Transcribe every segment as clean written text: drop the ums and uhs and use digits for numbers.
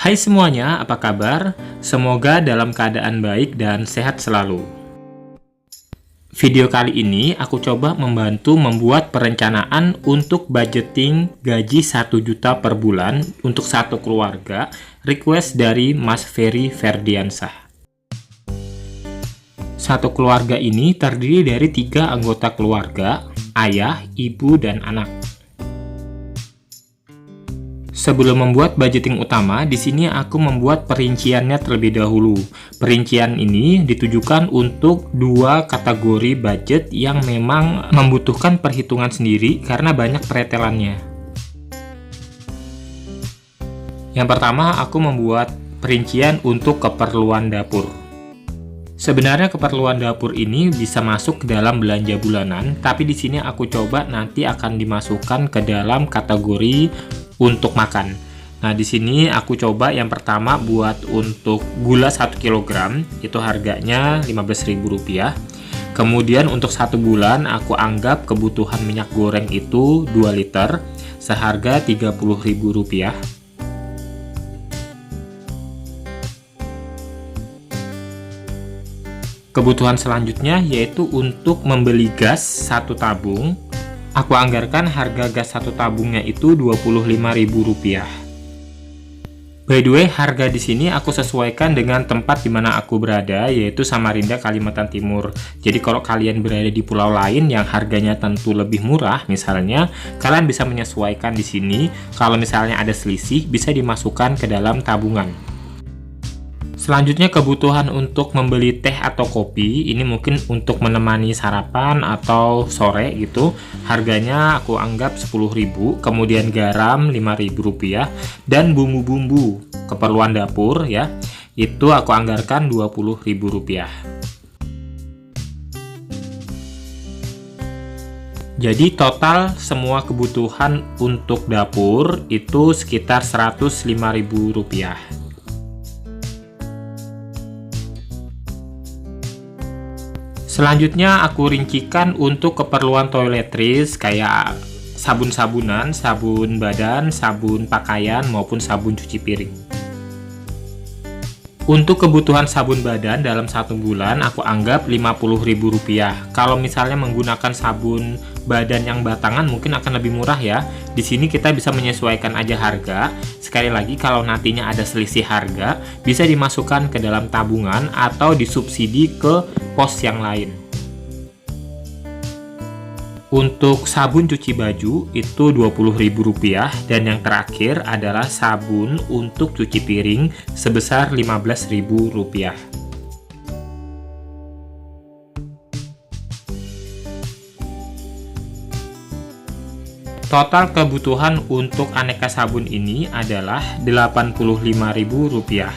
Hai semuanya, apa kabar? Semoga dalam keadaan baik dan sehat selalu. Video kali ini aku coba membantu membuat perencanaan untuk budgeting gaji 1 juta per bulan untuk satu keluarga, request dari Mas Ferry Ferdiansah. Satu keluarga ini terdiri dari 3 anggota keluarga, ayah, ibu, dan anak. Sebelum membuat budgeting utama, di sini aku membuat perinciannya terlebih dahulu. Perincian ini ditujukan untuk 2 kategori budget yang memang membutuhkan perhitungan sendiri karena banyak pretelannya. Yang pertama, aku membuat perincian untuk keperluan dapur. Sebenarnya keperluan dapur ini bisa masuk ke dalam belanja bulanan, tapi di sini aku coba nanti akan dimasukkan ke dalam kategori untuk makan. Nah, di sini aku coba yang pertama buat untuk gula 1 kg, itu harganya Rp15.000. Kemudian untuk 1 bulan aku anggap kebutuhan minyak goreng itu 2 liter, seharga Rp30.000. Kebutuhan selanjutnya yaitu untuk membeli gas 1 tabung. Aku anggarkan harga gas 1 tabungnya itu Rp25.000. By the way, harga di sini aku sesuaikan dengan tempat di mana aku berada, yaitu Samarinda, Kalimantan Timur. Jadi kalau kalian berada di pulau lain yang harganya tentu lebih murah, misalnya, kalian bisa menyesuaikan di sini. Kalau misalnya ada selisih, bisa dimasukkan ke dalam tabungan. Selanjutnya kebutuhan untuk membeli teh atau kopi, ini mungkin untuk menemani sarapan atau sore gitu. Harganya aku anggap Rp10.000, kemudian garam Rp5.000 dan bumbu-bumbu keperluan dapur ya. Itu aku anggarkan Rp20.000. Jadi total semua kebutuhan untuk dapur itu sekitar Rp105.000. Selanjutnya aku rincikan untuk keperluan toiletries kayak sabun-sabunan, sabun badan, sabun pakaian, maupun sabun cuci piring. Untuk kebutuhan sabun badan dalam 1 bulan aku anggap Rp50.000. Kalau misalnya menggunakan sabun badan yang batangan mungkin akan lebih murah ya. Di sini kita bisa menyesuaikan aja harga. Sekali lagi kalau nantinya ada selisih harga, bisa dimasukkan ke dalam tabungan atau disubsidi ke pos yang lain. Untuk sabun cuci baju itu Rp20.000 dan yang terakhir adalah sabun untuk cuci piring sebesar Rp15.000. Total kebutuhan untuk aneka sabun ini adalah Rp85.000.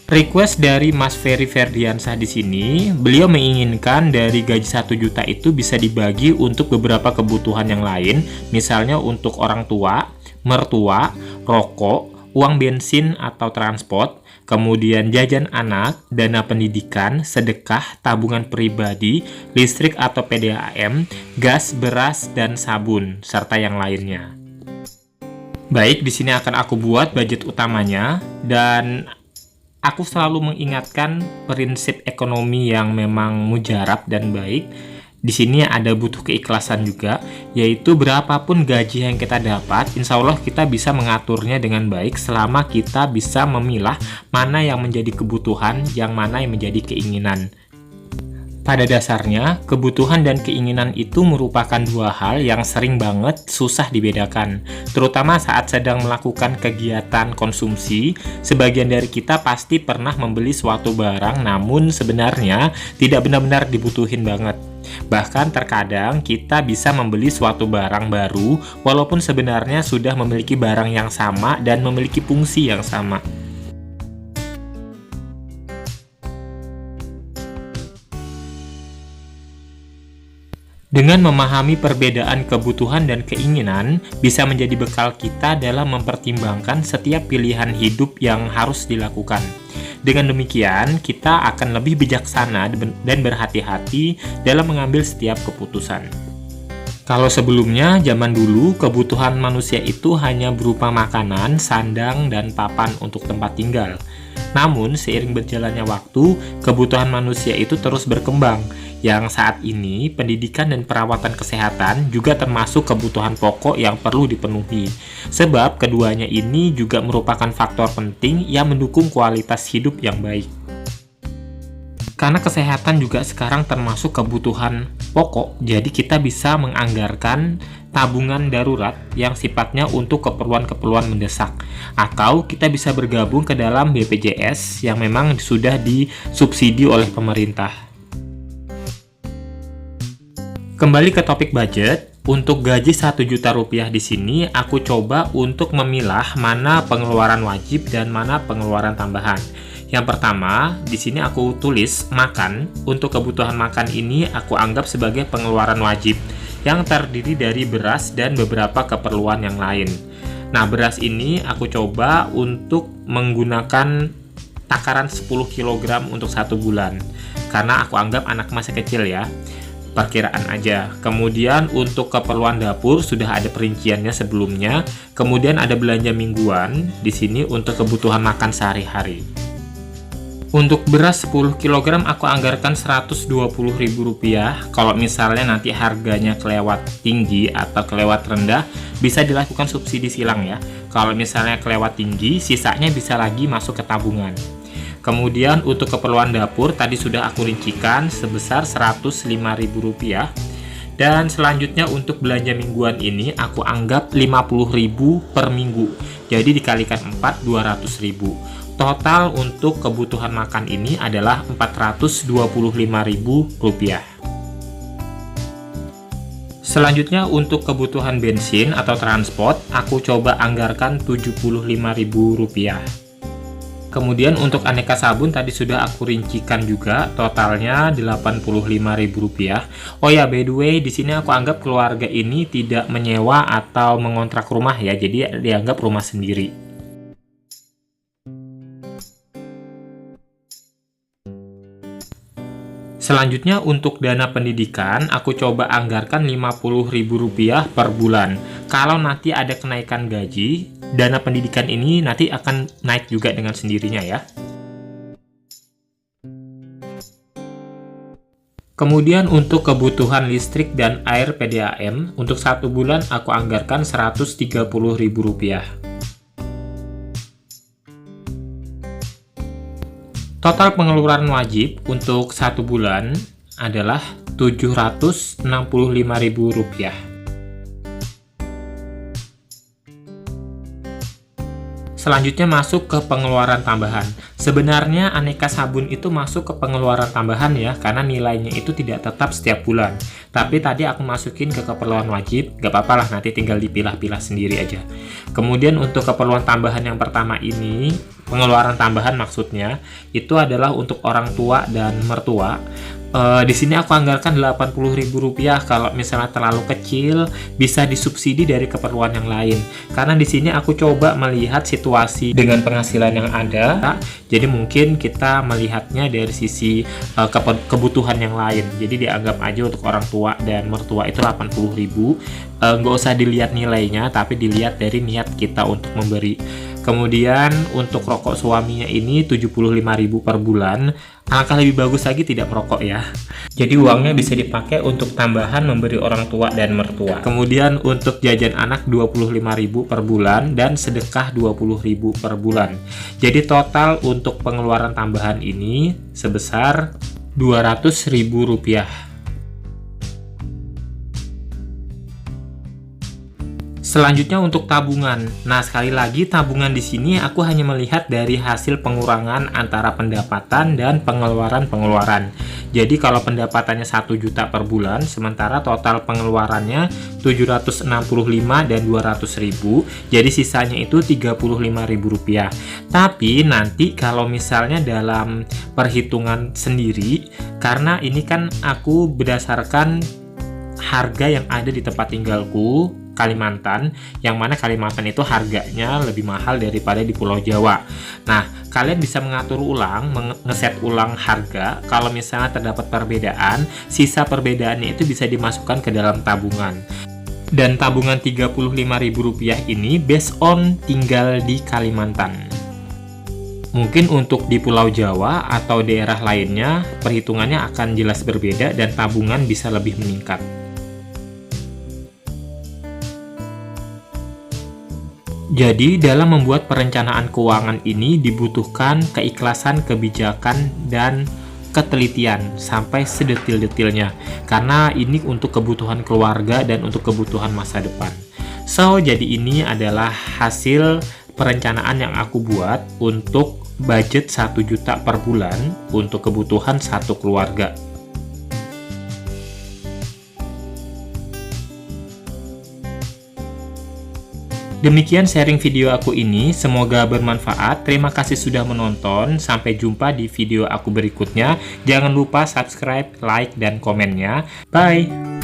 Request dari Mas Ferry Ferdiansah di sini, beliau menginginkan dari gaji 1 juta itu bisa dibagi untuk beberapa kebutuhan yang lain, misalnya untuk orang tua, mertua, rokok, uang bensin atau transport, kemudian jajan anak, dana pendidikan, sedekah, tabungan pribadi, listrik atau PDAM, gas, beras, dan sabun, serta yang lainnya. Baik, di sini akan aku buat budget utamanya, dan aku selalu mengingatkan prinsip ekonomi yang memang mujarab dan baik. Di sini ada butuh keikhlasan juga, yaitu berapapun gaji yang kita dapat, insya Allah kita bisa mengaturnya dengan baik selama kita bisa memilah mana yang menjadi kebutuhan, yang mana yang menjadi keinginan. Pada dasarnya, kebutuhan dan keinginan itu merupakan 2 hal yang sering banget susah dibedakan. Terutama saat sedang melakukan kegiatan konsumsi, sebagian dari kita pasti pernah membeli suatu barang namun sebenarnya tidak benar-benar dibutuhin banget. Bahkan terkadang kita bisa membeli suatu barang baru walaupun sebenarnya sudah memiliki barang yang sama dan memiliki fungsi yang sama. Dengan memahami perbedaan kebutuhan dan keinginan, bisa menjadi bekal kita dalam mempertimbangkan setiap pilihan hidup yang harus dilakukan. Dengan demikian, kita akan lebih bijaksana dan berhati-hati dalam mengambil setiap keputusan. Kalau sebelumnya, zaman dulu, kebutuhan manusia itu hanya berupa makanan, sandang, dan papan untuk tempat tinggal. Namun, seiring berjalannya waktu, kebutuhan manusia itu terus berkembang, yang saat ini pendidikan dan perawatan kesehatan juga termasuk kebutuhan pokok yang perlu dipenuhi. Sebab keduanya ini juga merupakan faktor penting yang mendukung kualitas hidup yang baik. Karena kesehatan juga sekarang termasuk kebutuhan pokok, jadi kita bisa menganggarkan tabungan darurat yang sifatnya untuk keperluan-keperluan mendesak. Atau kita bisa bergabung ke dalam BPJS yang memang sudah disubsidi oleh pemerintah. Kembali ke topik budget, untuk gaji 1 juta rupiah di sini aku coba untuk memilah mana pengeluaran wajib dan mana pengeluaran tambahan. Yang pertama, di sini aku tulis makan. Untuk kebutuhan makan ini aku anggap sebagai pengeluaran wajib yang terdiri dari beras dan beberapa keperluan yang lain. Nah, beras ini aku coba untuk menggunakan takaran 10 kg untuk 1 bulan. Karena aku anggap anak masih kecil ya. Perkiraan aja. Kemudian untuk keperluan dapur sudah ada perinciannya sebelumnya. Kemudian ada belanja mingguan di sini untuk kebutuhan makan sehari-hari. Untuk beras 10 kg aku anggarkan Rp120.000. Kalau misalnya nanti harganya kelewat tinggi atau kelewat rendah, bisa dilakukan subsidi silang ya. Kalau misalnya kelewat tinggi, sisanya bisa lagi masuk ke tabungan. Kemudian untuk keperluan dapur tadi sudah aku rincikan sebesar Rp105.000. Dan selanjutnya untuk belanja mingguan ini aku anggap Rp50.000 per minggu. Jadi dikalikan 4, Rp200.000. Total untuk kebutuhan makan ini adalah Rp425.000. Selanjutnya untuk kebutuhan bensin atau transport, aku coba anggarkan Rp75.000. Kemudian untuk aneka sabun tadi sudah aku rincikan juga, totalnya Rp85.000. Oh ya, by the way, di sini aku anggap keluarga ini tidak menyewa atau mengontrak rumah ya, jadi dianggap rumah sendiri. Selanjutnya untuk dana pendidikan, aku coba anggarkan Rp50.000 per bulan. Kalau nanti ada kenaikan gaji, dana pendidikan ini nanti akan naik juga dengan sendirinya ya. Kemudian untuk kebutuhan listrik dan air PDAM, untuk 1 bulan aku anggarkan Rp130.000. Total pengeluaran wajib untuk 1 bulan adalah Rp765.000. Selanjutnya masuk ke pengeluaran tambahan. Sebenarnya aneka sabun itu masuk ke pengeluaran tambahan ya, karena nilainya itu tidak tetap setiap bulan. Tapi tadi aku masukin ke keperluan wajib, gak apa-apa lah, nanti tinggal dipilah-pilah sendiri aja. Kemudian untuk keperluan tambahan yang pertama ini, pengeluaran tambahan maksudnya, itu adalah untuk orang tua dan mertua. Di sini aku anggarkan Rp80.000. Kalau misalnya terlalu kecil, bisa disubsidi dari keperluan yang lain. Karena di sini aku coba melihat situasi dengan penghasilan yang ada, jadi mungkin kita melihatnya dari sisi kebutuhan yang lain. Jadi dianggap aja untuk orang tua dan mertua itu Rp80.000. Nggak usah dilihat nilainya, tapi dilihat dari niat kita untuk memberi. Kemudian untuk rokok suaminya ini Rp75.000 per bulan. Alangkah lebih bagus lagi tidak merokok ya. Jadi uangnya bisa dipakai untuk tambahan memberi orang tua dan mertua. Kemudian untuk jajan anak Rp25.000 per bulan dan sedekah Rp20.000 per bulan. Jadi total untuk pengeluaran tambahan ini sebesar Rp200.000. Selanjutnya untuk tabungan. Nah, sekali lagi tabungan di sini aku hanya melihat dari hasil pengurangan antara pendapatan dan pengeluaran-pengeluaran. Jadi kalau pendapatannya 1 juta per bulan, sementara total pengeluarannya 765 dan 200.000, jadi sisanya itu Rp35.000. Tapi nanti kalau misalnya dalam perhitungan sendiri, karena ini kan aku berdasarkan harga yang ada di tempat tinggalku, Kalimantan, yang mana Kalimantan itu harganya lebih mahal daripada di Pulau Jawa. Nah, kalian bisa mengatur ulang, ngeset ulang harga. Kalau misalnya terdapat perbedaan, sisa perbedaannya itu bisa dimasukkan ke dalam tabungan. Dan tabungan Rp35.000 ini based on tinggal di Kalimantan. Mungkin untuk di Pulau Jawa atau daerah lainnya, perhitungannya akan jelas berbeda dan tabungan bisa lebih meningkat. Jadi, dalam membuat perencanaan keuangan ini dibutuhkan keikhlasan, kebijakan, dan ketelitian sampai sedetil-detilnya. Karena ini untuk kebutuhan keluarga dan untuk kebutuhan masa depan. So, jadi ini adalah hasil perencanaan yang aku buat untuk budget 1 juta per bulan untuk kebutuhan satu keluarga. Demikian sharing video aku ini, semoga bermanfaat. Terima kasih sudah menonton. Sampai jumpa di video aku berikutnya. Jangan lupa subscribe, like, dan komennya. Bye!